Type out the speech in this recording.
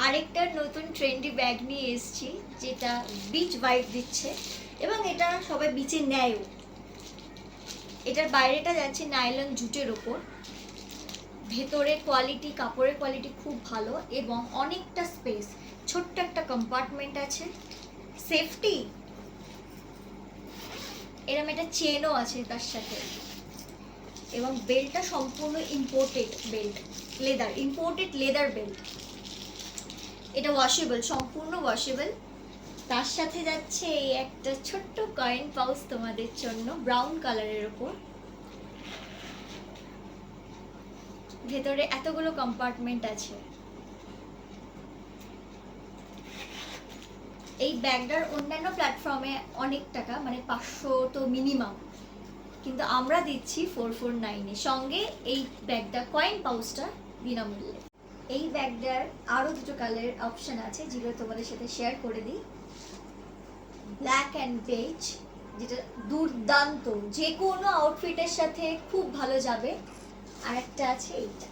আরেকটা নতুন trendy bag নিয়ে এসেছি, যেটা বিচ ভাইব দিচ্ছে এবং এটা সবাই বিচে নেয়ও। এটার বাইরেটা যাচ্ছে নাইলন জুটের ওপর, ভেতরের কোয়ালিটি, কাপড়ের কোয়ালিটি খুব ভালো এবং অনেকটা স্পেস, ছোট্ট একটা কম্পার্টমেন্ট আছে, সেফটি, এরম একটা চেনও আছে তার সাথে, এবং বেল্টটা সম্পূর্ণ imported belt, imported leather belt. এটা ওয়াশেবল, সম্পূর্ণ ওয়াশেবল। তার সাথে যাচ্ছে এই একটা ছোট্ট কয়েন পাউচ তোমাদের জন্য, ব্রাউন কালারের ওপর, ভেতরে এতগুলো কম্পার্টমেন্ট আছে। এই ব্যাগটার অন্যান্য প্ল্যাটফর্মে অনেক টাকা, মানে 500 তো মিনিমাম, কিন্তু আমরা দিচ্ছি 449-এ, সঙ্গে এই ব্যাগটা, কয়েন পাউচটা বিনামূল্যে। এই ব্যাগটার আরও দুটো কালারের অপশন আছে, যেগুলো তোমাদের সাথে শেয়ার করে দিই। ব্ল্যাক অ্যান্ড বেজ, যেটা দুর্দান্ত, যে কোনো আউটফিটের সাথে খুব ভালো যাবে। আর একটা আছে এইটা।